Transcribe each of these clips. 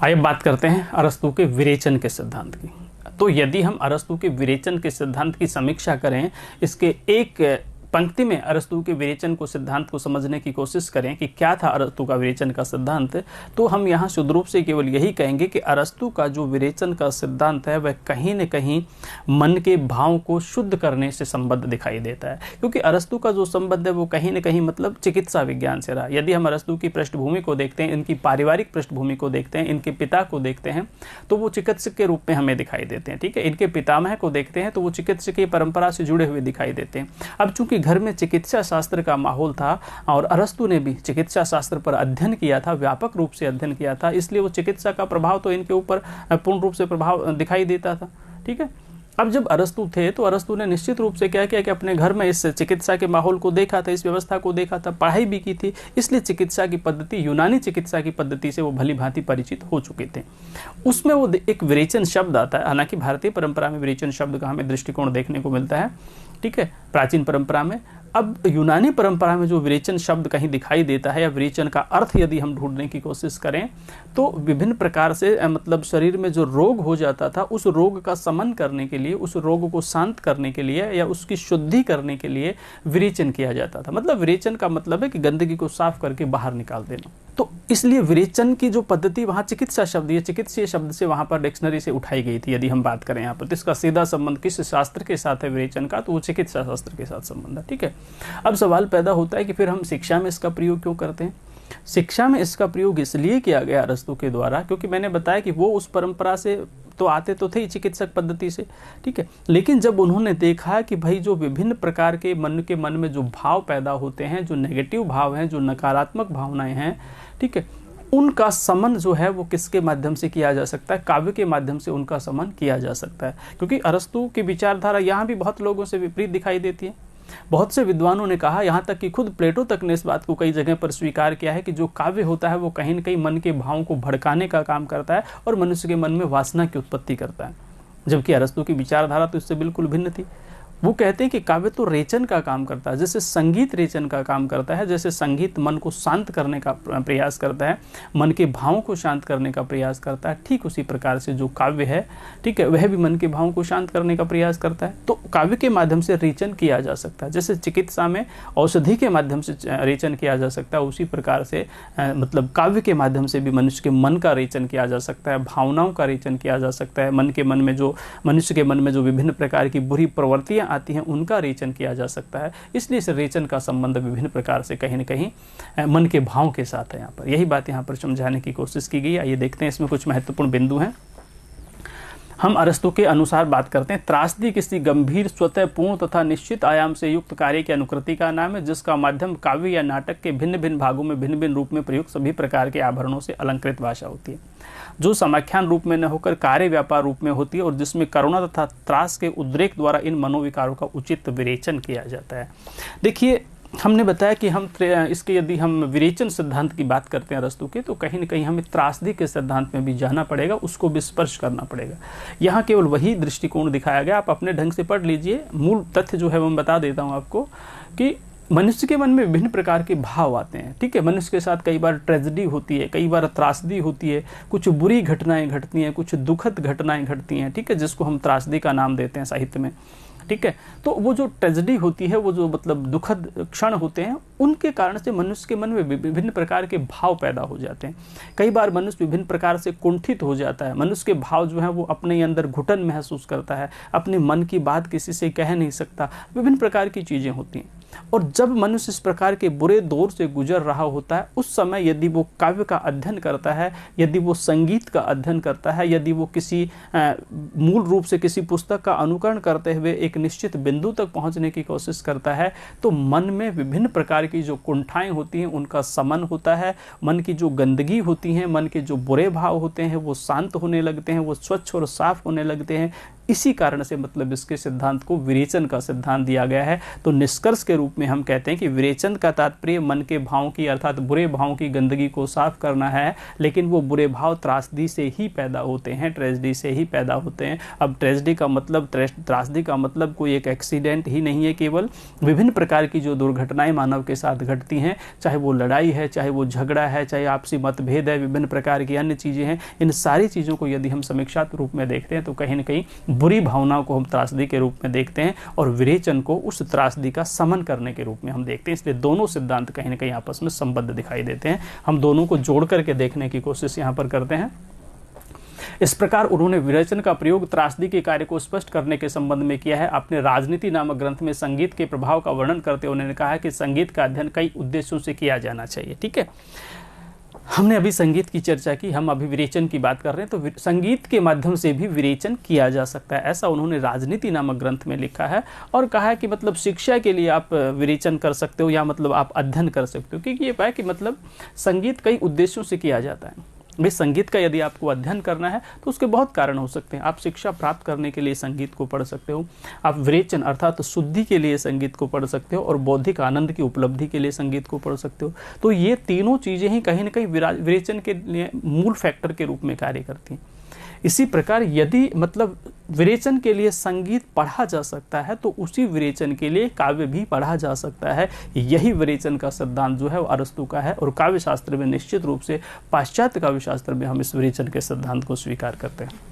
आइए बात करते हैं अरस्तू के विरेचन के सिद्धांत की। तो यदि हम अरस्तू के विरेचन के सिद्धांत की समीक्षा करें, इसके एक पंक्ति में अरस्तू के विरेचन को सिद्धांत को समझने की कोशिश करें कि क्या था अरस्तू का विरेचन का सिद्धांत, तो हम यहाँ शुद्ध रूप से केवल यही कहेंगे कि अरस्तू का जो विरेचन का सिद्धांत है वह कहीं न कहीं मन के भाव को शुद्ध करने से संबद्ध दिखाई देता है। क्योंकि अरस्तू का जो संबंध है वो कहीं न कहीं मतलब चिकित्सा विज्ञान से रहा। यदि हम अरस्तू की पृष्ठभूमि को देखते हैं, इनकी पारिवारिक पृष्ठभूमि को देखते हैं, इनके पिता को देखते हैं, तो वो चिकित्सक के रूप में हमें दिखाई देते हैं। ठीक है, इनके पितामह को देखते हैं तो वो चिकित्सकीय परंपरा से जुड़े हुए दिखाई देते हैं। अब चूंकि घर में चिकित्सा शास्त्र का माहौल था और अरस्तू ने भी चिकित्सा शास्त्र पर अध्ययन किया था, व्यापक रूप से अध्ययन किया था, इसलिए वो चिकित्सा का प्रभाव तो इनके ऊपर पूर्ण रूप से प्रभाव दिखाई देता था। ठीक है, अब जब अरस्तू थे तो अरस्तू ने निश्चित रूप से क्या किया कि अपने घर में इस चिकित्सा के माहौल को देखा था, इस व्यवस्था को देखा था, पढ़ाई भी की थी, इसलिए चिकित्सा की पद्धति, यूनानी चिकित्सा की पद्धति से वो भली भांति परिचित हो चुके थे। उसमें वो एक विरेचन शब्द आता है। हालांकि भारतीय परंपरा में विरेचन शब्द का हमें दृष्टिकोण देखने को मिलता है, ठीक है, प्राचीन परंपरा में। अब यूनानी परंपरा में जो विरेचन शब्द कहीं दिखाई देता है या विरेचन का अर्थ यदि हम ढूंढने की कोशिश करें तो विभिन्न प्रकार से मतलब शरीर में जो रोग हो जाता था उस रोग का शमन करने के लिए, उस रोग को शांत करने के लिए या उसकी शुद्धि करने के लिए विरेचन किया जाता था। मतलब विरेचन का मतलब है कि गंदगी को साफ करके बाहर निकाल देना। तो इसलिए विरेचन की जो पद्धति वहाँ चिकित्सा शब्द, ये चिकित्सीय शब्द से वहाँ पर डिक्शनरी से उठाई गई थी। यदि हम बात करें यहाँ पर तो इसका सीधा संबंध किस शास्त्र के साथ है विरेचन का, तो वो चिकित्सा शास्त्र के साथ संबंध है। ठीक है, अब सवाल पैदा होता है कि फिर हम शिक्षा में इसका प्रयोग क्यों करते हैं। शिक्षा में इसका प्रयोग इसलिए किया गया अरस्तू के द्वारा क्योंकि मैंने बताया कि वो उस परंपरा से तो आते तो थे चिकित्सक पद्धति से, ठीक है, लेकिन जब उन्होंने देखा कि भाई जो विभिन्न प्रकार के मन में जो भाव पैदा होते हैं, जो नेगेटिव भाव हैं, जो नकारात्मक भावनाएं हैं, ठीक है, उनका समन जो है वो किसके माध्यम से किया जा सकता है, काव्य के माध्यम से उनका समन किया जा सकता है। क्योंकि अरस्तू की विचारधारा यहाँ भी बहुत लोगों से विपरीत दिखाई देती है। बहुत से विद्वानों ने कहा, यहाँ तक कि खुद प्लेटो तक ने इस बात को कई जगह पर स्वीकार किया है कि जो काव्य होता है वो कहीं न कहीं मन के भावों को भड़काने का काम करता है और मनुष्य के मन में वासना की उत्पत्ति करता है। जबकि अरस्तू की विचारधारा तो इससे बिल्कुल भिन्न थी। वो कहते हैं कि काव्य तो रेचन का काम करता है, जैसे संगीत रेचन का काम करता है, जैसे संगीत मन को शांत करने का प्रयास करता है, मन के भावों को शांत करने का प्रयास करता है, ठीक उसी प्रकार से जो काव्य है, ठीक है, वह भी मन के भावों को शांत करने का प्रयास करता है। तो काव्य के माध्यम से रेचन किया जा सकता है, जैसे चिकित्सा में औषधि के माध्यम से रेचन किया जा सकता है, उसी प्रकार से मतलब काव्य के माध्यम से भी मनुष्य के मन का रेचन किया जा सकता है, भावनाओं का रेचन किया जा सकता है, मन के मन में जो मनुष्य के मन में जो विभिन्न प्रकार की बुरी प्रवृत्तियां आती हैं उनका रेचन किया जा सकता है। इसलिए इस रेचन का संबंध विभिन्न प्रकार से कहीं न कहीं मन के भाव के साथ है। यहाँ पर यही बात यहाँ पर समझाने की कोशिश की गई। आइए देखते हैं इसमें कुछ महत्वपूर्ण बिंदु हैं। हम अरस्तू के अनुसार बात करते हैं, त्रासदी किसी गंभीर, स्वतः पूर्ण तथा निश्चित आयाम से युक्त कार्य की अनुकृति का नाम है जिसका माध्यम काव्य या नाटक के भिन्न भिन्न भागों में भिन्न भिन्न रूप में प्रयुक्त सभी प्रकार के आभरणों से अलंकृत भाषा होती है, जो समाख्यान रूप में न होकर कार्य व्यापार रूप में होती है और जिसमें करुणा तथा त्रास के उद्रेक द्वारा इन मनोविकारों का उचित विरेचन किया जाता है। देखिए, हमने बताया कि हम इसके यदि हम विरेचन सिद्धांत की बात करते हैं अरस्तू के, तो कहीं न कहीं हमें त्रासदी के सिद्धांत में भी जाना पड़ेगा, उसको भी स्पर्श करना पड़ेगा। यहाँ केवल वही दृष्टिकोण दिखाया गया, आप अपने ढंग से पढ़ लीजिए। मूल तथ्य जो है वो मैं बता देता हूँ आपको कि मनुष्य के मन में विभिन्न प्रकार के भाव आते हैं। ठीक है, मनुष्य के साथ कई बार ट्रेजेडी होती है, कई बार त्रासदी होती है, कुछ बुरी घटनाएं घटती हैं, कुछ दुखद घटनाएं घटती हैं, ठीक है, जिसको हम त्रासदी का नाम देते हैं साहित्य में। ठीक है, तो वो जो ट्रेजेडी होती है, वो जो मतलब दुखद क्षण होते हैं, उनके कारण से मनुष्य के मन में विभिन्न प्रकार के भाव पैदा हो जाते हैं। कई बार मनुष्य विभिन्न प्रकार से कुंठित हो जाता है, मनुष्य के भाव जो है वो अपने अंदर घुटन महसूस करता है, अपने मन की बात किसी से कह नहीं सकता, विभिन्न प्रकार की चीज़ें होती हैं। और जब मनुष्य इस प्रकार के बुरे दौर से गुजर रहा होता है, उस समय यदि वो काव्य का अध्ययन करता है, यदि वो संगीत का अध्ययन करता है, यदि वो किसी मूल रूप से किसी पुस्तक का अनुकरण करते हुए एक निश्चित बिंदु तक पहुंचने की कोशिश करता है, तो मन में विभिन्न प्रकार की जो कुंठाएं होती हैं उनका समन होता है, मन की जो गंदगी होती है, मन के जो बुरे भाव होते हैं वो शांत होने लगते हैं, वो स्वच्छ और साफ होने लगते हैं। इसी कारण से मतलब इसके सिद्धांत को विरेचन का सिद्धांत दिया गया है। तो निष्कर्ष के रूप में हम कहते हैं कि विरेचन का तात्पर्य मन के भावों की अर्थात बुरे भावों की गंदगी को साफ करना है, लेकिन वो बुरे भाव त्रासदी से ही पैदा होते हैं, ट्रेजेडी से ही पैदा होते हैं। अब ट्रेजेडी का मतलब, त्रासदी का मतलब कोई एक एक्सीडेंट ही नहीं है, केवल विभिन्न प्रकार की जो दुर्घटनाएं मानव के साथ घटती हैं, चाहे वो लड़ाई है, चाहे वो झगड़ा है, चाहे आपसी मतभेद है, विभिन्न प्रकार की अन्य चीज़ें हैं, इन सारी चीज़ों को यदि हम समीक्षात्मक रूप में देखते हैं तो कहीं ना कहीं बुरी भावनाओं को हम त्रासदी के रूप में देखते हैं और विरेचन को उस त्रासदी का समन करने के रूप में हम देखते हैं। इसलिए दोनों सिद्धांत कहीं ना कहीं आपस में संबद्ध दिखाई देते हैं। हम दोनों को जोड़ करके देखने की कोशिश यहाँ पर करते हैं। इस प्रकार उन्होंने विरेचन का प्रयोग त्रासदी के कार्य को स्पष्ट करने के संबंध में किया है। अपने राजनीति नामक ग्रंथ में संगीत के प्रभाव का वर्णन करते हुए उन्होंने कहा है कि संगीत का अध्ययन कई उद्देश्यों से किया जाना चाहिए। ठीक है, हमने अभी संगीत की चर्चा की, हम अभी विरेचन की बात कर रहे हैं, तो संगीत के माध्यम से भी विरेचन किया जा सकता है, ऐसा उन्होंने राजनीति नामक ग्रंथ में लिखा है। और कहा है कि मतलब शिक्षा के लिए आप विरेचन कर सकते हो या मतलब आप अध्ययन कर सकते हो, क्योंकि ये पाया कि मतलब संगीत कई उद्देश्यों से किया जाता है। भाई संगीत का यदि आपको अध्ययन करना है तो उसके बहुत कारण हो सकते हैं। आप शिक्षा प्राप्त करने के लिए संगीत को पढ़ सकते हो, आप विरेचन अर्थात शुद्धि के लिए संगीत को पढ़ सकते हो, और बौद्धिक आनंद की उपलब्धि के लिए संगीत को पढ़ सकते हो। तो ये तीनों चीज़ें ही कहीं ना कहीं विरेचन के लिए मूल फैक्टर के रूप में कार्य करती हैं। इसी प्रकार यदि मतलब विरेचन के लिए संगीत पढ़ा जा सकता है तो उसी विरेचन के लिए काव्य भी पढ़ा जा सकता है। यही विरेचन का सिद्धांत जो है वो अरस्तु का है, और काव्य शास्त्र में निश्चित रूप से, पाश्चात्य काव्य शास्त्र में हम इस विरेचन के सिद्धांत को स्वीकार करते हैं।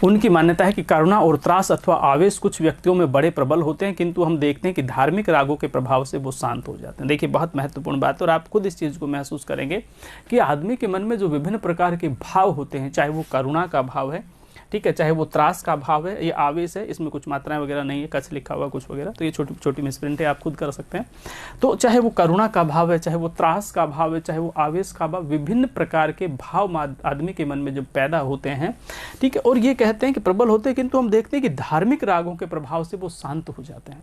उनकी मान्यता है कि करुणा और त्रास अथवा आवेश कुछ व्यक्तियों में बड़े प्रबल होते हैं, किंतु हम देखते हैं कि धार्मिक रागों के प्रभाव से वो शांत हो जाते हैं। देखिए बहुत महत्वपूर्ण बात, और आप खुद इस चीज़ को महसूस करेंगे कि आदमी के मन में जो विभिन्न प्रकार के भाव होते हैं, चाहे वो करुणा का भाव है, ठीक है, चाहे वो त्रास का भाव है, ये आवेश है, इसमें कुछ मात्राएं वगैरह नहीं है, कच्छ लिखा हुआ कुछ वगैरह, तो ये छोटी छोटी मिसप्रिंट है, आप खुद कर सकते हैं। तो चाहे वो करुणा का भाव है, चाहे वो त्रास का भाव है, चाहे वो आवेश का भाव, विभिन्न प्रकार के भाव आदमी के मन में जब पैदा होते हैं, ठीक है, और ये कहते हैं कि प्रबल होते हैं, किंतु हम देखते हैं कि धार्मिक रागों के प्रभाव से वो शांत हो जाते हैं।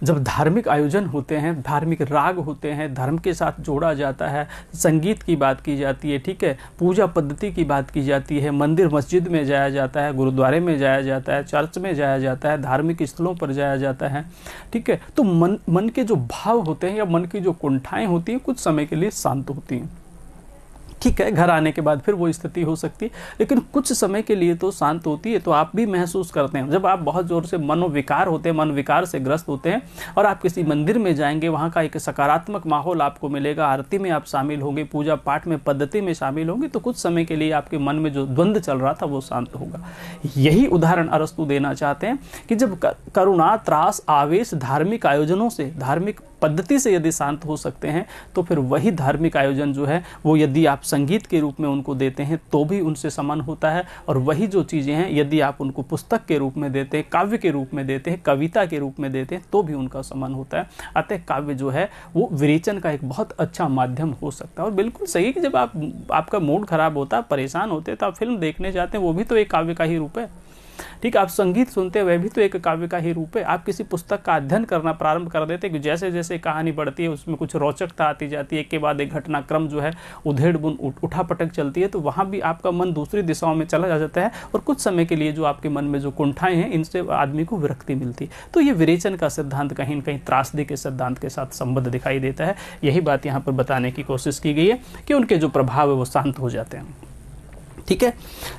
जब धार्मिक आयोजन होते हैं, धार्मिक राग होते हैं, धर्म के साथ जोड़ा जाता है, संगीत की बात की जाती है, ठीक है, पूजा पद्धति की बात की जाती है, मंदिर मस्जिद में जाया जाता है, गुरुद्वारे में जाया जाता है, चर्च में जाया जाता है, धार्मिक स्थलों पर जाया जाता है, ठीक है, तो मन के जो भाव होते हैं या मन की जो कुंठाएं होती हैं कुछ समय के लिए शांत होती हैं। ठीक है, घर आने के बाद फिर वो स्थिति हो सकती है, लेकिन कुछ समय के लिए तो शांत होती है। तो आप भी महसूस करते हैं जब आप बहुत जोर से मनोविकार होते हैं, मन विकार से ग्रस्त होते हैं, और आप किसी मंदिर में जाएंगे, वहाँ का एक सकारात्मक माहौल आपको मिलेगा, आरती में आप शामिल होंगे, पूजा पाठ में पद्धति में शामिल होंगे, तो कुछ समय के लिए आपके मन में जो द्वंद्व चल रहा था वो शांत होगा। यही उदाहरण अरस्तु देना चाहते हैं कि जब करुणा, त्रास, आवेश धार्मिक आयोजनों से, धार्मिक पद्धति से यदि शांत हो सकते हैं, तो फिर वही धार्मिक आयोजन जो है वो यदि आप संगीत के रूप में उनको देते हैं तो भी उनसे समन होता है, और वही जो चीज़ें हैं यदि आप उनको पुस्तक के रूप में देते हैं, काव्य के रूप में देते हैं, कविता के रूप में देते हैं, तो भी उनका समन होता है। अतः काव्य जो है वो विरेचन का एक बहुत अच्छा माध्यम हो सकता है। और बिल्कुल सही कि जब आपका मूड खराब होता है, परेशान होते हैं, तो आप फिल्म देखने जाते हैं, वो भी तो एक काव्य का ही रूप है। ठीक, आप संगीत सुनते हैं, वह भी तो एक काव्य का ही रूप है। आप किसी पुस्तक का अध्ययन करना प्रारंभ कर देते हैं कि जैसे जैसे कहानी बढ़ती है उसमें कुछ रोचकता आती जाती है, एक के बाद एक घटनाक्रम जो है उधेड़ बुन उठापटक चलती है, तो वहाँ भी आपका मन दूसरी दिशाओं में चला जाता है, और कुछ समय के लिए जो आपके मन में जो कुंठाएं हैं इनसे आदमी को विरक्ति मिलती है। तो ये विरेचन का सिद्धांत कहीं न कहीं त्रासदी के सिद्धांत के साथ संबद्ध दिखाई देता है। यही बात यहाँ पर बताने की कोशिश की गई है कि उनके जो प्रभाव है वो शांत हो जाते हैं। ठीक है,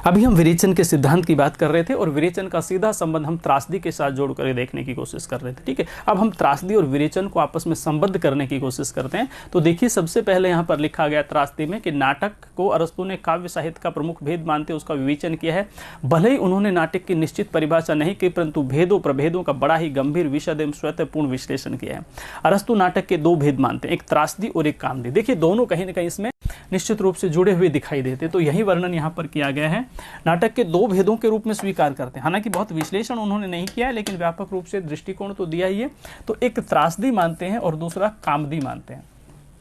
अभी हम विरेचन के सिद्धांत की बात कर रहे थे, और विरेचन का सीधा संबंध हम त्रासदी के साथ जोड़ कर देखने की कोशिश कर रहे थे। ठीक है, अब हम त्रासदी और विरेचन को आपस में संबद्ध करने की कोशिश करते हैं। तो देखिए, सबसे पहले यहाँ पर लिखा गया त्रासदी में कि नाटक को अरस्तु ने काव्य साहित्य का प्रमुख भेद मानते उसका विवेचन किया है। भले ही उन्होंने नाटक की निश्चित परिभाषा नहीं की, परंतु भेदों प्रभेदों का बड़ा ही गंभीर विशद एवं स्वतःपूर्ण विश्लेषण किया है। अरस्तु नाटक के दो भेद मानते हैं, एक त्रासदी और एक कामदी। देखिए, दोनों कहीं ना कहीं इसमें निश्चित रूप से जुड़े हुए दिखाई देते, तो यही वर्णन यहाँ पर किया गया है। नाटक के दो भेदों के रूप में स्वीकार करते हैं, हालांकि बहुत विश्लेषण उन्होंने नहीं किया है, लेकिन व्यापक रूप से दृष्टिकोण तो दिया ही है। तो एक त्रासदी मानते हैं और दूसरा कामदी मानते हैं।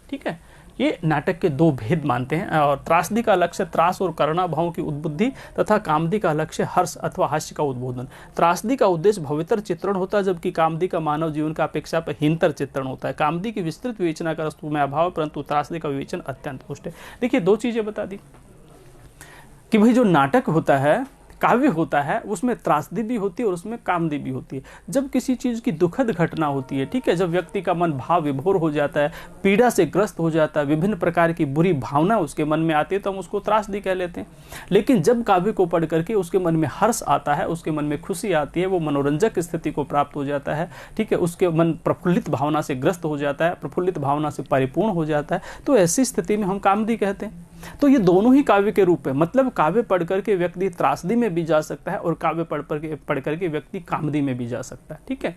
ठीक है, ये नाटक के दो भेद मानते हैं, और त्रासदी का लक्ष्य त्रास और करुणा भावों की उद्बुद्धि तथा कामदी का लक्ष्य हर्ष अथवा हास्य का उद्बोधन। त्रासदी का उद्देश्य भवितर चित्रण होता है, जबकि कामदी का मानव जीवन का अपेक्षा पर हीनतर चित्रण होता है। कामदी की विस्तृत विवेचना का अरस्तु में अभाव, परंतु त्रासदी का विवेचन अत्यंत पुष्ट है। देखिए, दो चीजें बता दी कि भाई जो नाटक होता है, काव्य होता है उसमें त्रासदी भी होती है और उसमें कामदी भी होती है। जब किसी चीज़ की दुखद घटना होती है, ठीक है, जब व्यक्ति का मन भाव विभोर हो जाता है, पीड़ा से ग्रस्त हो जाता है, विभिन्न प्रकार की बुरी भावना उसके मन में आती है, तो हम उसको त्रासदी कह लेते हैं। लेकिन जब काव्य को पढ़ करके उसके मन में हर्ष आता है, उसके मन में खुशी आती है, वो मनोरंजक स्थिति को प्राप्त हो जाता है, ठीक है, उसके मन प्रफुल्लित भावना से ग्रस्त हो जाता है, प्रफुल्लित भावना से परिपूर्ण हो जाता है, तो ऐसी स्थिति में हम कामदी कहते हैं। तो ये दोनों ही काव्य के रूप है, मतलब काव्य पढ़ करके व्यक्ति त्रासदी में भी जा सकता है और काव्य पढ़ करके व्यक्ति कामदी में भी जा सकता है, ठीक है।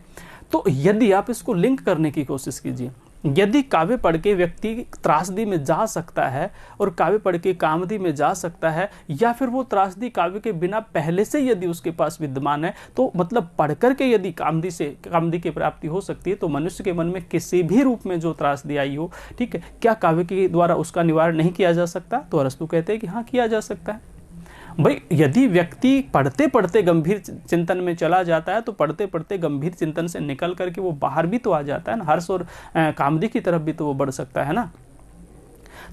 तो यदि आप इसको लिंक करने की कोशिश कीजिए, यदि काव्य पढ़ के व्यक्ति त्रासदी में जा सकता है और काव्य पढ़ के कामदी में जा सकता है, या फिर वो त्रासदी काव्य के बिना पहले से यदि उसके पास विद्यमान है, तो मतलब पढ़ करके यदि कामदी की प्राप्ति हो सकती है, तो मनुष्य के मन में किसी भी रूप में जो त्रासदी आई हो, ठीक है, क्या काव्य के द्वारा उसका निवारण नहीं किया जा सकता? तो अरस्तु कहते हैं कि हाँ, किया जा सकता है। भाई यदि व्यक्ति पढ़ते पढ़ते गंभीर चिंतन में चला जाता है, तो पढ़ते पढ़ते गंभीर चिंतन से निकल करके वो बाहर भी तो आ जाता है ना, हर्ष और कामदी की तरफ भी तो वो बढ़ सकता है ना।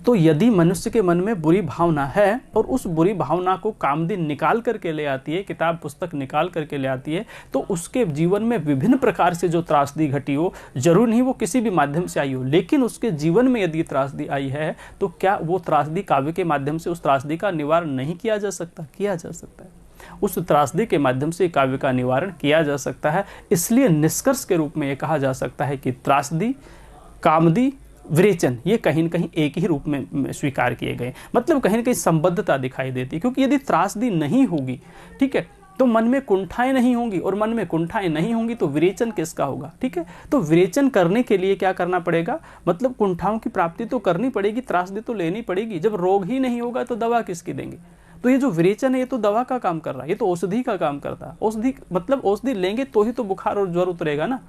तो यदि मनुष्य के मन में बुरी भावना है और उस बुरी भावना को कामदी निकाल करके ले आती है, किताब पुस्तक निकाल करके ले आती है, तो उसके जीवन में विभिन्न प्रकार से जो त्रासदी घटी हो, जरूर नहीं वो किसी भी माध्यम से आई हो, लेकिन उसके जीवन में यदि त्रासदी आई है, तो क्या वो त्रासदी काव्य के माध्यम से उस त्रासदी का निवारण नहीं किया जा सकता? किया जा सकता है। उस त्रासदी के माध्यम से काव्य का निवारण किया जा सकता है। इसलिए निष्कर्ष के रूप में यह कहा जा सकता है कि त्रासदी, कामदी, विरेचन ये कहीं न कहीं एक ही रूप में स्वीकार किए गए, मतलब कहीं न कहीं संबद्धता दिखाई देती है। क्योंकि यदि त्रासदी नहीं होगी, ठीक है, तो मन में कुंठाएं नहीं होंगी, और मन में कुंठाएं नहीं होंगी तो विरेचन किसका होगा? ठीक है, तो विरेचन करने के लिए क्या करना पड़ेगा? मतलब कुंठाओं की प्राप्ति तो करनी पड़ेगी, त्रासदी तो लेनी पड़ेगी। जब रोग ही नहीं होगा तो दवा किसकी देंगे? तो ये जो विरेचन है ये तो दवा का काम कर रहा है, ये तो औषधि का काम करता है। औषधि मतलब औषधि लेंगे तो ही तो बुखार और ज्वर उतरेगा ना।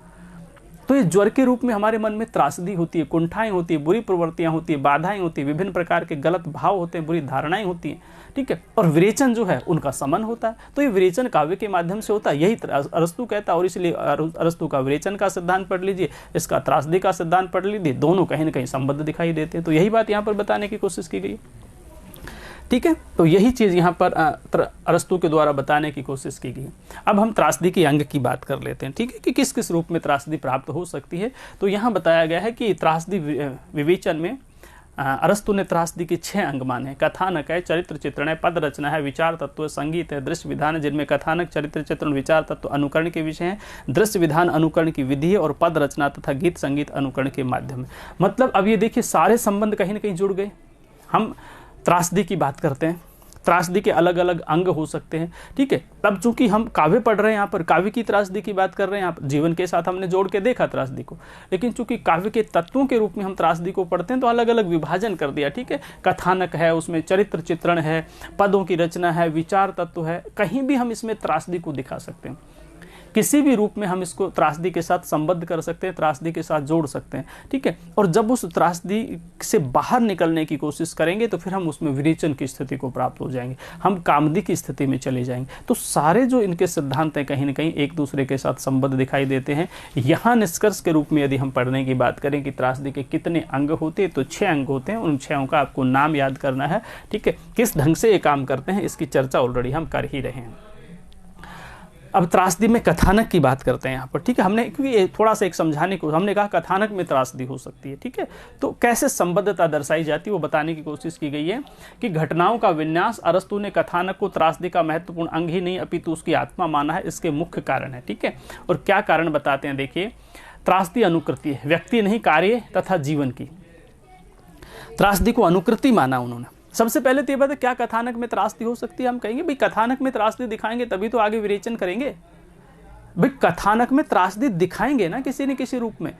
तो ये ज्वर के रूप में हमारे मन में त्रासदी होती है, कुंठाएं होती है, बुरी प्रवृत्तियां होती है, बाधाएं होती है, विभिन्न प्रकार के गलत भाव होते हैं, बुरी धारणाएं होती हैं, ठीक है। और विरेचन जो है उनका समन होता है। तो ये विरेचन काव्य के माध्यम से होता है, यही अरस्तु कहता है। और इसलिए अरस्तु का विरेचन का सिद्धांत पढ़ लीजिए, इसका त्रासदी का सिद्धांत पढ़ लीजिए, दोनों कहीं ना कहीं संबद्ध दिखाई देते हैं। तो यही बात यहाँ पर बताने की कोशिश की गई, ठीक है। तो यही चीज़ यहाँ पर अरस्तु के द्वारा बताने की कोशिश की गई। अब हम त्रासदी के अंग की बात कर लेते हैं, ठीक है, कि किस किस रूप में त्रासदी प्राप्त हो सकती है। तो यहाँ बताया गया है कि त्रासदी विवेचन में अरस्तु ने त्रासदी के 6 अंग माने। कथानक है, चरित्र चित्रण है, पद रचना है, विचार तत्व है, संगीत है, दृश्य विधान है, जिनमें कथानक, चरित्र चित्रण, विचार तत्व अनुकरण के विषय हैं, दृश्य विधान अनुकरण की विधि है, और पद रचना तथा गीत संगीत अनुकरण के माध्यम है। मतलब अब ये देखिए सारे संबंध कहीं ना कहीं जुड़ गए। हम त्रासदी की बात करते हैं, त्रासदी के अलग अलग अंग हो सकते हैं, ठीक है। अब चूंकि हम काव्य पढ़ रहे हैं, यहाँ पर काव्य की त्रासदी की बात कर रहे हैं, यहाँ पर जीवन के साथ हमने जोड़ के देखा त्रासदी को, लेकिन चूंकि काव्य के तत्वों के रूप में हम त्रासदी को पढ़ते हैं तो अलग अलग विभाजन कर दिया, ठीक है। कथानक है, उसमें चरित्र चित्रण है, पदों की रचना है, विचार तत्व है, कहीं भी हम इसमें त्रासदी को दिखा सकते हैं। किसी भी रूप में हम इसको त्रासदी के साथ संबद्ध कर सकते हैं, त्रासदी के साथ जोड़ सकते हैं, ठीक है। और जब उस त्रासदी से बाहर निकलने की कोशिश करेंगे तो फिर हम उसमें विरेचन की स्थिति को प्राप्त हो जाएंगे, हम कामदी की स्थिति में चले जाएंगे। तो सारे जो इनके सिद्धांत हैं कहीं ना कहीं एक दूसरे के साथ संबद्ध दिखाई देते हैं। यहाँ निष्कर्ष के रूप में यदि हम पढ़ने की बात करें कि त्रासदी के कितने अंग होते हैं, तो 6 अंग होते हैं। उन 6 अंगों का आपको नाम याद करना है, ठीक है। किस ढंग से ये काम करते हैं इसकी चर्चा ऑलरेडी हम कर ही रहे हैं। अब त्रासदी में कथानक की बात करते हैं यहाँ पर, ठीक है। हमने क्योंकि थोड़ा सा एक समझाने को हमने कहा कथानक में त्रासदी हो सकती है, ठीक है। तो कैसे संबद्धता दर्शाई जाती है वो बताने की कोशिश की गई है कि घटनाओं का विन्यास अरस्तु ने कथानक को त्रासदी का महत्वपूर्ण अंग ही नहीं अपितु उसकी आत्मा माना है। इसके मुख्य कारण है, ठीक है। और क्या कारण बताते हैं, देखिए, त्रासदी अनुकृति है, व्यक्ति नहीं कार्य तथा जीवन की। त्रासदी को अनुकृति माना उन्होंने। सबसे पहले तो ये बात है, क्या कथानक में त्रासदी हो सकती है? हम कहेंगे भाई कथानक में त्रासदी दिखाएंगे तभी तो आगे विरेचन करेंगे। भाई कथानक में त्रासदी दिखाएंगे ना किसी न किसी रूप में।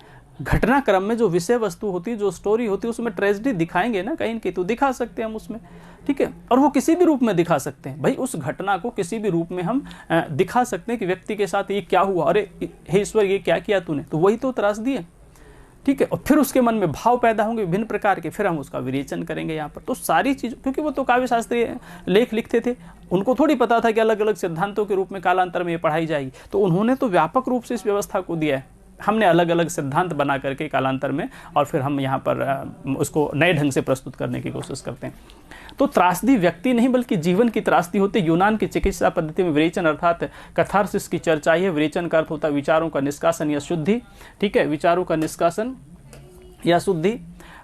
घटनाक्रम में जो विषय वस्तु होती है, जो स्टोरी होती है, उसमें ट्रेजेडी दिखाएंगे ना कहीं की, तो दिखा सकते हैं हम उसमें, ठीक है। और वो किसी भी रूप में दिखा सकते हैं। भाई उस घटना को किसी भी रूप में हम दिखा सकते हैं कि व्यक्ति के साथ ये क्या हुआ, अरे हे ईश्वर ये क्या किया तूने, तो वही तो त्रासदी है, ठीक है। और फिर उसके मन में भाव पैदा होंगे विभिन्न प्रकार के, फिर हम उसका विरेचन करेंगे यहाँ पर। तो सारी चीज, क्योंकि वो तो काव्य शास्त्रीय लेख लिखते थे, उनको थोड़ी पता था कि अलग अलग सिद्धांतों के रूप में कालांतर में ये पढ़ाई जाएगी, तो उन्होंने तो व्यापक रूप से इस व्यवस्था को दिया है। हमने अलग अलग सिद्धांत बना करके कालांतर में, और फिर हम यहाँ पर उसको नए ढंग से प्रस्तुत करने की कोशिश करते हैं। तो त्रासदी व्यक्ति नहीं बल्कि जीवन की त्रासदी होती है। यूनान की चिकित्सा पद्धति में विरेचन अर्थात कथारसिस की चर्चा है। विरेचन का अर्थ होता है विचारों का निष्कासन या शुद्धि, ठीक है, विचारों का निष्कासन या शुद्धि।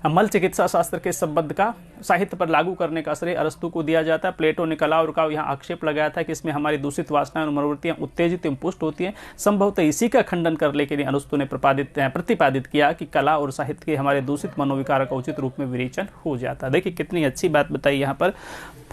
मल चिकित्सा शास्त्र के संबंध का साहित्य पर लागू करने का श्रेय अरस्तु को दिया जाता है। प्लेटो ने कला और का यहाँ आक्षेप लगाया था कि इसमें हमारी दूषित वासनाएं और मनोवृत्तियां उत्तेजित एवं पुष्ट होती हैं। संभवतः इसी का खंडन करने के लिए अरस्तु ने प्रतिपादित किया कि कला और साहित्य के हमारे दूषित मनोविकार का उचित रूप में विरेचन हो जाता है। देखिए कितनी अच्छी बात बताई यहाँ पर।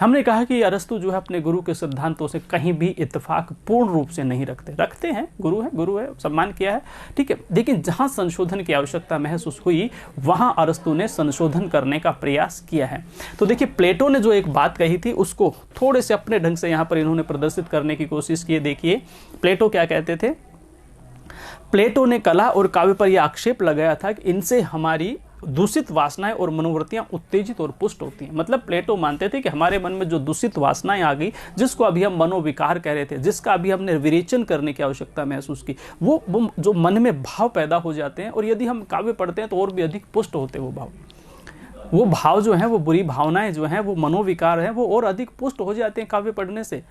हमने कहा कि अरस्तु जो है अपने गुरु के सिद्धांतों से कहीं भी इत्तेफाक पूर्ण रूप से नहीं रखते हैं। गुरु है, सम्मान किया है, ठीक है, लेकिन जहां संशोधन की आवश्यकता महसूस हुई वहां अरस्तु ने संशोधन करने का प्रयास किया है। तो देखिए प्लेटो ने जो एक बात कही थी उसको थोड़े से अपने ढंग से यहां पर इन्होंने प्रदर्शित करने की कोशिश की। देखिए प्लेटो क्या कहते थे। प्लेटो ने कला और काव्य पर यह आक्षेप लगाया था कि इनसे हमारी दूषित वासनाएं और मनोवृत्तियां उत्तेजित और पुष्ट होती हैं। मतलब प्लेटो मानते थे कि हमारे मन में जो दूषित वासनाएं आ गई, जिसको अभी हम मनोविकार कह रहे थे, जिसका अभी हमने विरेचन करने की आवश्यकता महसूस की, वो जो मन में भाव पैदा हो जाते हैं और यदि हम काव्य पढ़ते हैं तो और भी अधिक पुष्ट होते हैं वो भाव जो हैं, वो बुरी भावनाएं जो हैं, वो मनोविकार हैं, वो और अधिक पुष्ट हो जाते हैं काव्य पढ़ने से।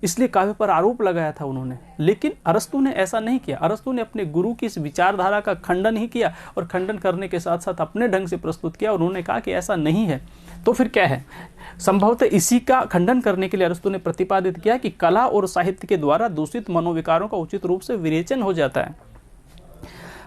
इसलिए काव्य पर आरोप लगाया था उन्होंने। लेकिन अरस्तु ने ऐसा नहीं किया। अरस्तु ने अपने गुरु की इस विचारधारा का खंडन ही किया और खंडन करने के साथ साथ अपने ढंग से प्रस्तुत किया। उन्होंने कहा कि ऐसा नहीं है। तो फिर क्या है? संभवतः इसी का खंडन करने के लिए अरस्तु ने प्रतिपादित किया कि कला और साहित्य के द्वारा दूषित मनोविकारों का उचित रूप से विरेचन हो जाता है।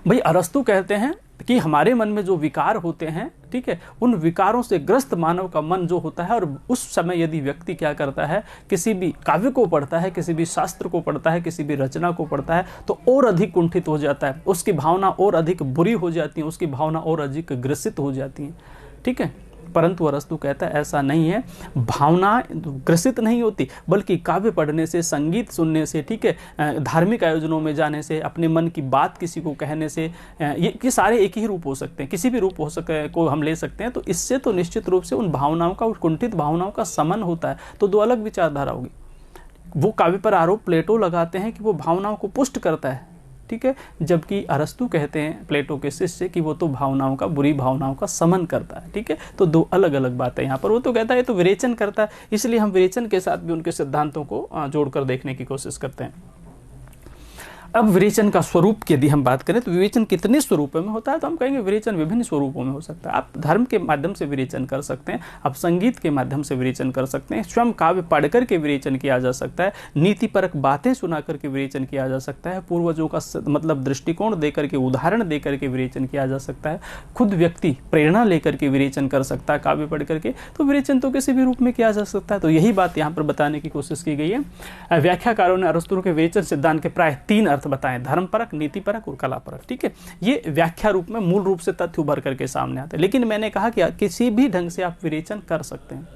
भाई अरस्तु कहते हैं कि हमारे मन में जो विकार होते हैं, ठीक है, उन विकारों से ग्रस्त मानव का मन जो होता है, और उस समय यदि व्यक्ति क्या करता है, किसी भी काव्य को पढ़ता है, किसी भी शास्त्र को पढ़ता है, किसी भी रचना को पढ़ता है, तो और अधिक कुंठित हो जाता है, उसकी भावना और अधिक बुरी हो जाती है, उसकी भावना और अधिक ग्रसित हो जाती है, ठीक है। परंतु अरस्तु कहता है ऐसा नहीं है। भावना ग्रसित नहीं होती, बल्कि काव्य पढ़ने से, संगीत सुनने से, ठीक है, धार्मिक आयोजनों में जाने से, अपने मन की बात किसी को कहने से, ये सारे एक ही रूप हो सकते हैं, किसी भी रूप हो सके को हम ले सकते हैं। तो इससे तो निश्चित रूप से उन भावनाओं का, उन कुंठित भावनाओं का समन होता है। तो दो अलग विचारधारा होगी। वो काव्य पर आरोप प्लेटो लगाते हैं कि वो भावनाओं को पुष्ट करता है, ठीक है, जबकि अरस्तु कहते हैं प्लेटो के शिष्य कि वो तो भावनाओं का, बुरी भावनाओं का समन करता है, ठीक है। तो दो अलग अलग बातें यहाँ पर। वो तो कहता है तो विरेचन करता है, इसलिए हम विरेचन के साथ भी उनके सिद्धांतों को जोड़कर देखने की कोशिश करते हैं। अब विरेचन का स्वरूप की यदि हम बात करें तो विवेचन कितने स्वरूपों में होता है, तो हम कहेंगे विरेचन विभिन्न स्वरूपों में हो सकता है। आप धर्म के माध्यम से विरेचन कर सकते हैं, आप संगीत के माध्यम से विरेचन कर सकते हैं, स्वयं काव्य पढ़कर के विरेचन किया जा सकता है, नीतिपरक बातें सुना करके विरेचन किया जा सकता है, पूर्वजों का मतलब दृष्टिकोण देकर के, उदाहरण देकर के विरेचन किया जा सकता है, खुद व्यक्ति प्रेरणा लेकर के विरेचन कर सकता है काव्य पढ़ करके। तो विरेचन तो किसी भी रूप में किया जा सकता है। तो यही बात यहाँ पर बताने की कोशिश की गई है। व्याख्याकारों ने अरस्तु के विरेचन सिद्धांत के प्राय 3 अर्थ बताएं, धर्मपरक, नीतिपरक और कलापरक, ठीक है। ये व्याख्या रूप में मूल रूप से तथ्य उभर करके सामने आते हैं। लेकिन मैंने कहा कि किसी भी ढंग से आप विरेचन कर सकते हैं,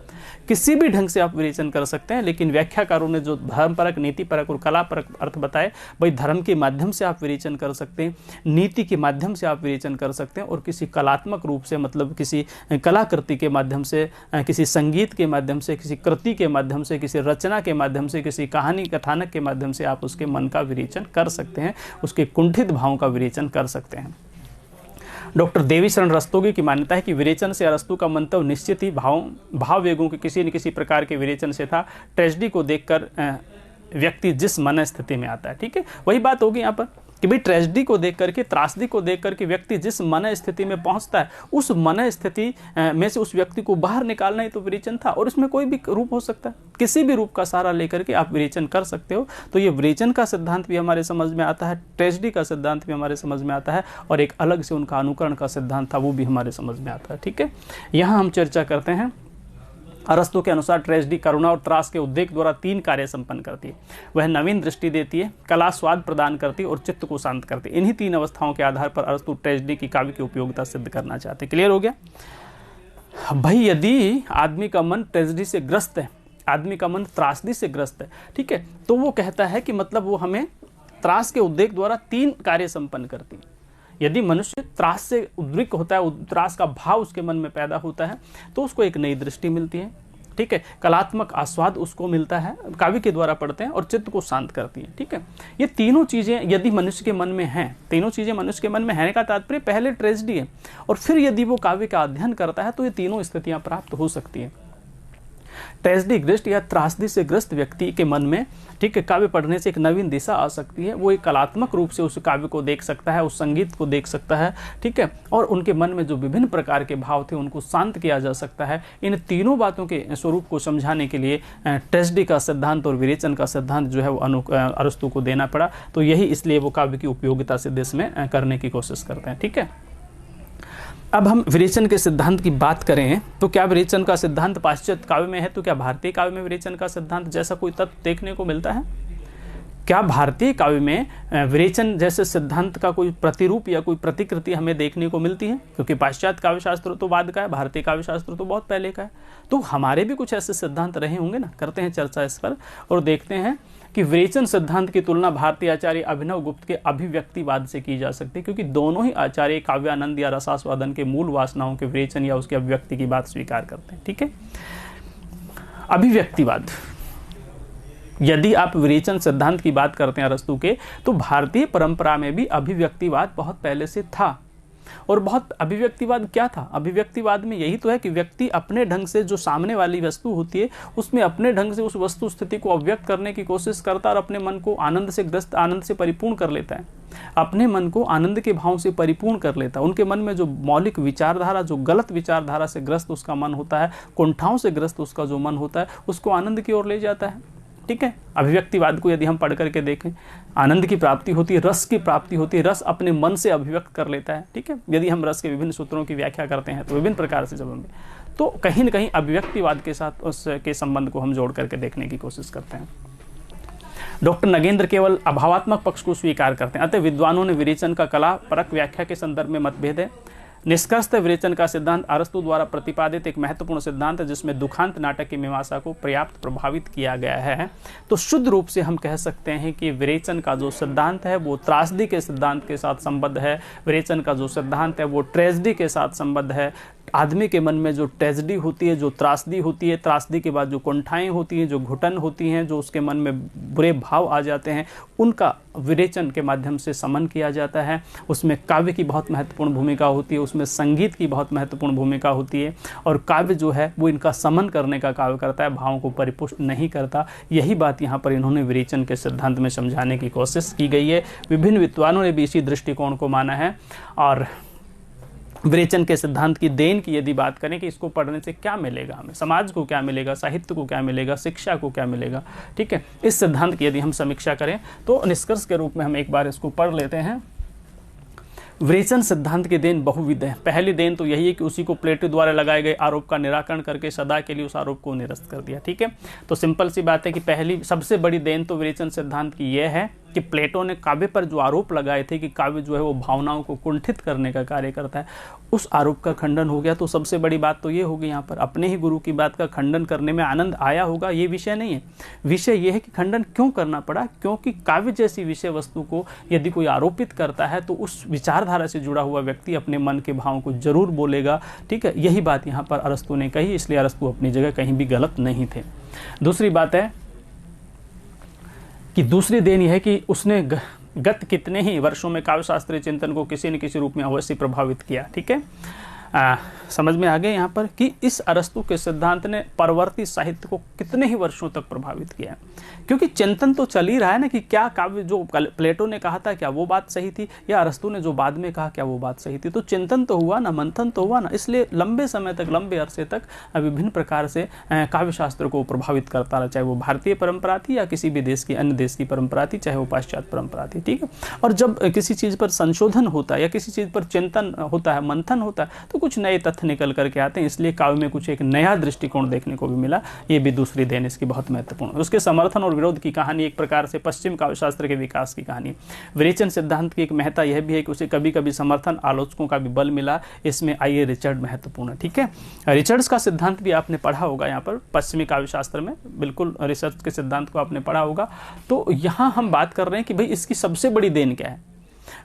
किसी भी ढंग से आप विरेचन कर सकते हैं। लेकिन व्याख्याकारों ने जो धर्मपरक, नीतिपरक और कलापरक अर्थ बताए, भाई धर्म के माध्यम से आप विरेचन कर सकते हैं, नीति के माध्यम से आप विरेचन कर सकते हैं, और किसी कलात्मक रूप से, मतलब किसी कलाकृति के माध्यम से, किसी संगीत के माध्यम से, किसी कृति के माध्यम से, किसी रचना के माध्यम से, किसी कहानी कथानक के माध्यम से आप उसके मन का विरेचन कर सकते हैं, उसके कुंठित भावों का विरेचन कर सकते हैं। डॉक्टर देवीशरण रस्तोगी की मान्यता है कि विरेचन से अरस्तु का मंतव्य निश्चित ही भाव वेगों के किसी न किसी प्रकार के विरेचन से था। ट्रेजेडी को देखकर व्यक्ति जिस मन स्थिति में आता है, ठीक है, वही बात होगी यहाँ पर कि भाई ट्रेजेडी को देख करके, त्रासदी को देख करके व्यक्ति जिस मन स्थिति में पहुंचता है, उस मन स्थिति में से उस व्यक्ति को बाहर निकालना ही तो विरेचन था। और इसमें कोई भी रूप हो सकता है, किसी भी रूप का सहारा लेकर के आप विरेचन कर सकते हो। तो ये विरेचन का सिद्धांत भी हमारे समझ में आता है, ट्रेजेडी का सिद्धांत भी हमारे समझ में आता है, और एक अलग से उनका अनुकरण का सिद्धांत था वो भी हमारे समझ में आता है, ठीक है। यहाँ हम चर्चा करते हैं। अरस्तु के अनुसार ट्रेजेडी करुणा और त्रास के उद्रेक द्वारा 3 कार्य संपन्न करती है। वह नवीन दृष्टि देती है, कला स्वाद प्रदान करती है और चित्त को शांत करती है। इन्हीं 3 अवस्थाओं के आधार पर अरस्तु ट्रेजेडी की काव्य की उपयोगिता सिद्ध करना चाहते हैं। क्लियर हो गया भाई? यदि आदमी का मन ट्रेजेडी से ग्रस्त है, आदमी का मन त्रासदी से ग्रस्त है, ठीक है, तो वो कहता है कि मतलब वो हमें त्रास के उद्रेक द्वारा 3 कार्य संपन्न करती है। यदि मनुष्य त्रास से उद्रिक्त होता है, त्रास का भाव उसके मन में पैदा होता है, तो उसको एक नई दृष्टि मिलती है, ठीक है, कलात्मक आस्वाद उसको मिलता है, काव्य के द्वारा पढ़ते हैं, और चित्त को शांत करती है, ठीक है। ये तीनों चीजें यदि मनुष्य के मन में हैं, तीनों चीजें मनुष्य के मन में है का तात्पर्य पहले ट्रेजेडी है, और फिर यदि वो काव्य का अध्ययन करता है तो ये तीनों स्थितियां प्राप्त हो सकती है। ट्रेजेडी ग्रस्त या त्रासदी से ग्रस्त व्यक्ति के मन में, ठीक है, काव्य पढ़ने से एक नवीन दिशा आ सकती है। वो एक कलात्मक रूप से उस काव्य को देख सकता है, उस संगीत को देख सकता है, ठीक है, और उनके मन में जो विभिन्न प्रकार के भाव थे उनको शांत किया जा सकता है। इन तीनों बातों के स्वरूप को समझाने के लिए ट्रेजेडी का सिद्धांत और विरेचन का सिद्धांत जो है वो अरस्तु को देना पड़ा। तो यही इसलिए वो काव्य की उपयोगिता सिद्ध इसमें करने की कोशिश करते हैं, ठीक है। अब हम विरेचन के सिद्धांत की बात करें तो क्या विरेचन का सिद्धांत पाश्चात्य काव्य में है, तो क्या भारतीय काव्य में विरेचन का सिद्धांत जैसा कोई तत्व देखने को मिलता है? क्या भारतीय काव्य में विरेचन जैसे सिद्धांत का कोई प्रतिरूप या कोई प्रतिकृति हमें देखने को मिलती है? क्योंकि पाश्चात्य काव्य शास्त्र तो बाद का है, भारतीय काव्य शास्त्र तो बहुत पहले का है। तो हमारे भी कुछ ऐसे सिद्धांत रहे होंगे ना। करते हैं चर्चा इस पर और देखते हैं कि विरेचन सिद्धांत की तुलना भारतीय आचार्य अभिनव गुप्त के अभिव्यक्तिवाद से की जा सकती है, क्योंकि दोनों ही आचार्य काव्यानंद या रसास्वादन के मूल वासनाओं के विरेचन या उसके अभिव्यक्ति की बात स्वीकार करते हैं, ठीक है। अभिव्यक्तिवाद, यदि आप विरेचन सिद्धांत की बात करते हैं अरस्तु के, तो भारतीय परंपरा में भी अभिव्यक्तिवाद बहुत पहले से था। और बहुत अभिव्यक्तिवाद क्या था? अभिव्यक्तिवाद में यही तो है कि व्यक्ति अपने ढंग से जो सामने वाली वस्तु होती है उसमें अपने ढंग से उस वस्तु स्थिति को अभिव्यक्त करने की कोशिश करता है और अपने मन को आनंद से ग्रस्त, आनंद से परिपूर्ण कर लेता है, अपने मन को आनंद के भाव से परिपूर्ण कर लेता है। उनके मन में जो मौलिक विचारधारा, जो गलत विचारधारा से ग्रस्त उसका मन होता है, कुंठाओं से ग्रस्त उसका जो मन होता है, उसको आनंद की ओर ले जाता है, ठीक है। अभिव्यक्तिवाद को यदि हम पढ़ करके देखें, आनंद की प्राप्ति होती है, रस की प्राप्ति होती है, रस अपने मन से अभिव्यक्त कर लेता है, ठीक है। यदि हम रस के विभिन्न सूत्रों की व्याख्या करते हैं तो विभिन्न प्रकार से जब हम, तो कहीं न कहीं अभिव्यक्तिवाद के साथ उसके संबंध को हम जोड़ करके देखने की कोशिश करते हैं। डॉक्टर नगेंद्र केवल अभावात्मक पक्ष को स्वीकार करते हैं। अतः विद्वानों ने विरेचन का कला परक व्याख्या के संदर्भ में मतभेद है। निष्कर्षतः विरेचन का सिद्धांत अरस्तु द्वारा प्रतिपादित एक महत्वपूर्ण सिद्धांत है, जिसमें दुखांत नाटक की मीमांसा को पर्याप्त प्रभावित किया गया है। तो शुद्ध रूप से हम कह सकते हैं कि विरेचन का जो सिद्धांत है वो त्रासदी के सिद्धांत के साथ संबद्ध है। विरेचन का जो सिद्धांत है वो ट्रेजेडी के साथ संबद्ध है। आदमी के मन में जो ट्रेजेडी होती है, जो त्रासदी होती है, त्रासदी के बाद जो कुंठाएं होती हैं, जो घुटन होती हैं, जो उसके मन में बुरे भाव आ जाते हैं, उनका विरेचन के माध्यम से समन किया जाता है। उसमें काव्य की बहुत महत्वपूर्ण भूमिका होती है, उसमें संगीत की बहुत महत्वपूर्ण भूमिका होती है, और काव्य जो है वो इनका समन करने का कार्य करता है, भावों को परिपुष्ट नहीं करता। यही बात यहाँ पर इन्होंने विरेचन के सिद्धांत में समझाने की कोशिश की गई है। विभिन्न विद्वानों ने भी इसी दृष्टिकोण को माना है। और विरेचन के सिद्धांत की देन की यदि बात करें कि इसको पढ़ने से क्या मिलेगा, हमें समाज को क्या मिलेगा, साहित्य को क्या मिलेगा, शिक्षा को क्या मिलेगा, ठीक है, इस सिद्धांत की यदि हम समीक्षा करें तो निष्कर्ष के रूप में हम एक बार इसको पढ़ लेते हैं। विरेचन सिद्धांत की देन बहुविध है। पहली देन तो यही है कि उसी को प्लेटो द्वारा लगाए गए आरोप का निराकरण करके सदा के लिए उस आरोप को निरस्त कर दिया, ठीक है। तो सिंपल सी बात है कि पहली सबसे बड़ी देन तो विरेचन सिद्धांत की यह है कि प्लेटो ने काव्य पर जो आरोप लगाए थे कि काव्य जो है वो भावनाओं को कुंठित करने का कार्य करता है, उस आरोप का खंडन हो गया। तो सबसे बड़ी बात तो ये होगी यहाँ पर, अपने ही गुरु की बात का खंडन करने में आनंद आया होगा, ये विषय नहीं है। विषय ये है कि खंडन क्यों करना पड़ा, क्योंकि काव्य जैसी विषय वस्तु को यदि कोई आरोपित करता है तो उस विचारधारा से जुड़ा हुआ व्यक्ति अपने मन के भावों को जरूर बोलेगा, ठीक है। यही बात यहाँ पर अरस्तु ने कही, इसलिए अरस्तु अपनी जगह कहीं भी गलत नहीं थे। दूसरी बात है कि दूसरी देन यह है कि उसने गत कितने ही वर्षों में काव्य शास्त्रीय चिंतन को किसी न किसी रूप में अवश्य प्रभावित किया, ठीक है। समझ में आ गया यहाँ पर कि इस अरस्तु के सिद्धांत ने परवर्ती साहित्य को कितने ही वर्षों तक प्रभावित किया है, क्योंकि चिंतन तो चल ही रहा है ना कि क्या काव्य जो प्लेटो ने कहा था क्या वो बात सही थी, या अरस्तु ने जो बाद में कहा क्या वो बात सही थी। तो चिंतन तो हुआ ना, मंथन तो हुआ ना, इसलिए लंबे समय तक, लंबे अरसे तक विभिन्न प्रकार से काव्य शास्त्र को प्रभावित करता रहा, चाहे वो भारतीय परंपरा थी या किसी भी देश की, अन्य देश की परंपरा थी, चाहे वो पाश्चात्य परंपरा थी, ठीक है। और जब किसी चीज़ पर संशोधन होता है या किसी चीज़ पर चिंतन होता है, मंथन होता है, तो कुछ नए तथ्य निकल करके आते हैं, इसलिए काव्य में कुछ एक नया दृष्टिकोण देखने को भी मिला। ये भी दूसरी देन इसकी बहुत महत्वपूर्ण है। उसके समर्थन और विरोध की कहानी एक प्रकार से पश्चिम काव्यशास्त्र के विकास की कहानी। विरेचन सिद्धांत की एक महत्ता यह भी है कि उसे कभी कभी समर्थन आलोचकों का भी बल मिला। इसमें आइए रिचर्ड महत्वपूर्ण है, ठीक है। रिचर्ड्स का सिद्धांत भी आपने पढ़ा होगा, यहाँ पर पश्चिमी काव्यशास्त्र में बिल्कुल रिचर्ड्स के सिद्धांत को आपने पढ़ा होगा। तो यहाँ हम बात कर रहे हैं कि भाई इसकी सबसे बड़ी देन क्या है,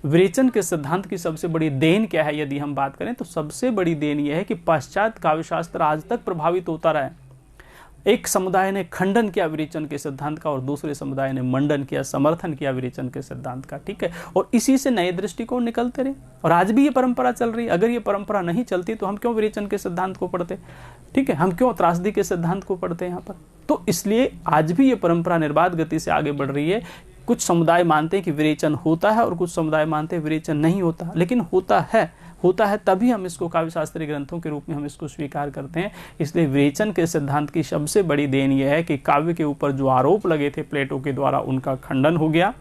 विरेचन के सिद्धांत की सबसे बड़ी देन क्या है। यदि हम बात करें तो सबसे बड़ी देन यह है कि पाश्चात्य काव्यशास्त्र आज तक प्रभावित होता रहा है। एक समुदाय ने खंडन किया विरेचन के सिद्धांत का और दूसरे समुदाय ने मंडन किया, समर्थन किया विरेचन के सिद्धांत का। ठीक है, और इसी से नए दृष्टिकोण निकलते रहे और आज भी ये परंपरा चल रही है। अगर ये परंपरा नहीं चलती तो हम क्यों विरेचन के सिद्धांत को पढ़ते? ठीक है, हम क्यों त्रासदी के सिद्धांत को पढ़ते हैं यहाँ पर? तो इसलिए आज भी ये परंपरा निर्बाध गति से आगे बढ़ रही है। कुछ समुदाय मानते हैं कि विरेचन होता है और कुछ समुदाय मानते हैं विरेचन नहीं होता, लेकिन होता है तभी हम इसको काव्य शास्त्रीय ग्रंथों के रूप में हम इसको स्वीकार करते हैं। इसलिए विरेचन के सिद्धांत की सबसे बड़ी देन यह है कि काव्य के ऊपर जो आरोप लगे थे प्लेटो के द्वारा, उनका खंडन हो गया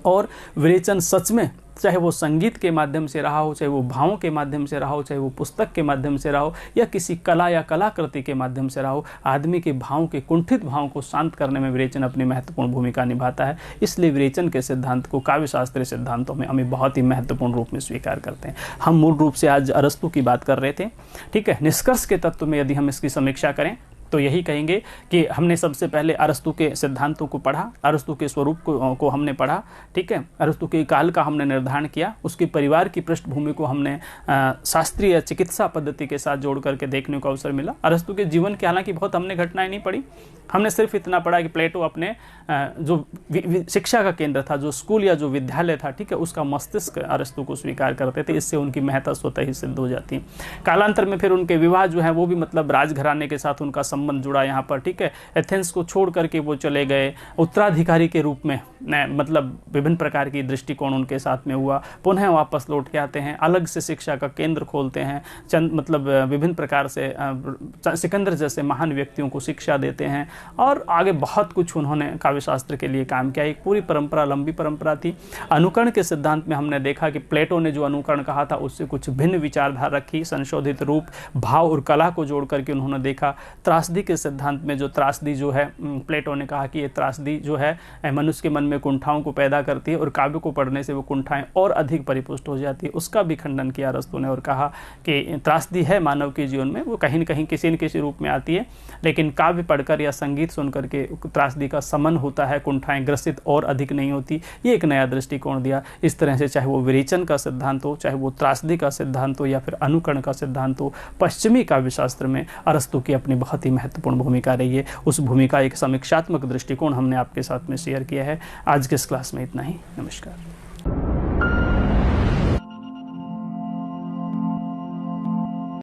और विरेचन सच में, चाहे वो संगीत के माध्यम से रहा हो, चाहे वो भावों के माध्यम से रहा हो, चाहे वो पुस्तक के माध्यम से रहा हो या किसी कला या कलाकृति के माध्यम से रहा हो, आदमी के भावों के कुंठित भावों को शांत करने में विरेचन अपनी महत्वपूर्ण भूमिका निभाता है। इसलिए विरेचन के सिद्धांत को काव्य शास्त्रीय सिद्धांतों में हमें बहुत ही महत्वपूर्ण रूप में स्वीकार करते हैं। हम मूल रूप से आज अरस्तु की बात कर रहे थे। ठीक है, निष्कर्ष के तत्व में यदि हम इसकी समीक्षा करें तो यही कहेंगे कि हमने सबसे पहले अरस्तु के सिद्धांतों को पढ़ा, अरस्तु के स्वरूप को हमने पढ़ा। ठीक है, अरस्तु के काल का हमने निर्धारण किया, उसके परिवार की पृष्ठभूमि को हमने शास्त्रीय चिकित्सा पद्धति के साथ जोड़ करके देखने को अवसर मिला। अरस्तु के जीवन की हालांकि बहुत हमने घटनाएं नहीं पढ़ी, हमने सिर्फ इतना पढ़ा कि प्लेटो अपने जो शिक्षा का केंद्र था, जो स्कूल या जो विद्यालय था, ठीक है, उसका मस्तिष्क अरस्तु को स्वीकार करते थे। इससे उनकी महत्ता स्वतः ही सिद्ध हो जाती। कालांतर में फिर उनके विवाह जो है वो भी मतलब राजघराने के साथ उनका संबंध जुड़ा यहाँ पर। ठीक है, एथेंस को छोड़ करके वो चले गए, उत्तराधिकारी के रूप में मतलब विभिन्न प्रकार की दृष्टिकोण उनके साथ में हुआ, पुनः वापस लौट के आते हैं, अलग से शिक्षा का केंद्र खोलते हैं, मतलब विभिन्न प्रकार से सिकंदर जैसे महान व्यक्तियों को शिक्षा देते हैं और आगे बहुत कुछ उन्होंने काव्य शास्त्र के लिए काम किया। एक पूरी परंपरा, लंबी परंपरा थी। अनुकरण के सिद्धांत में हमने देखा कि प्लेटो ने जो अनुकरण कहा था उससे कुछ भिन्न विचारधारा रखी, संशोधित रूप, भाव और कला को जोड़ करके उन्होंने देखा। त्रासदी के सिद्धांत में जो त्रासदी जो है, प्लेटो ने कहा कि ये त्रासदी जो है मनुष्य के मन में कुंठाओं को पैदा करती है और काव्य को पढ़ने से वो कुंठाएं और अधिक परिपुष्ट हो जाती है। उसका भी खंडन किया अरस्तु ने और कहा कि त्रासदी है मानव के जीवन में, वो कहीं न कहीं किसी न किसी रूप में आती है, लेकिन काव्य पढ़कर या संगीत सुन करके त्रासदी का समन होता है, कुंठाएं ग्रसित और अधिक नहीं होती। ये एक नया दृष्टिकोण दिया। इस तरह से चाहे वो विरेचन का सिद्धांत हो, चाहे वो त्रासदी का सिद्धांत हो या फिर अनुकरण का सिद्धांत हो, पश्चिमी काव्य शास्त्र में अरस्तु की अपनी बहुत ही महत्वपूर्ण भूमिका रही है। उस भूमिका एक समीक्षात्मक दृष्टिकोण हमने आपके साथ में शेयर किया है। आज के इस क्लास में इतना ही। नमस्कार।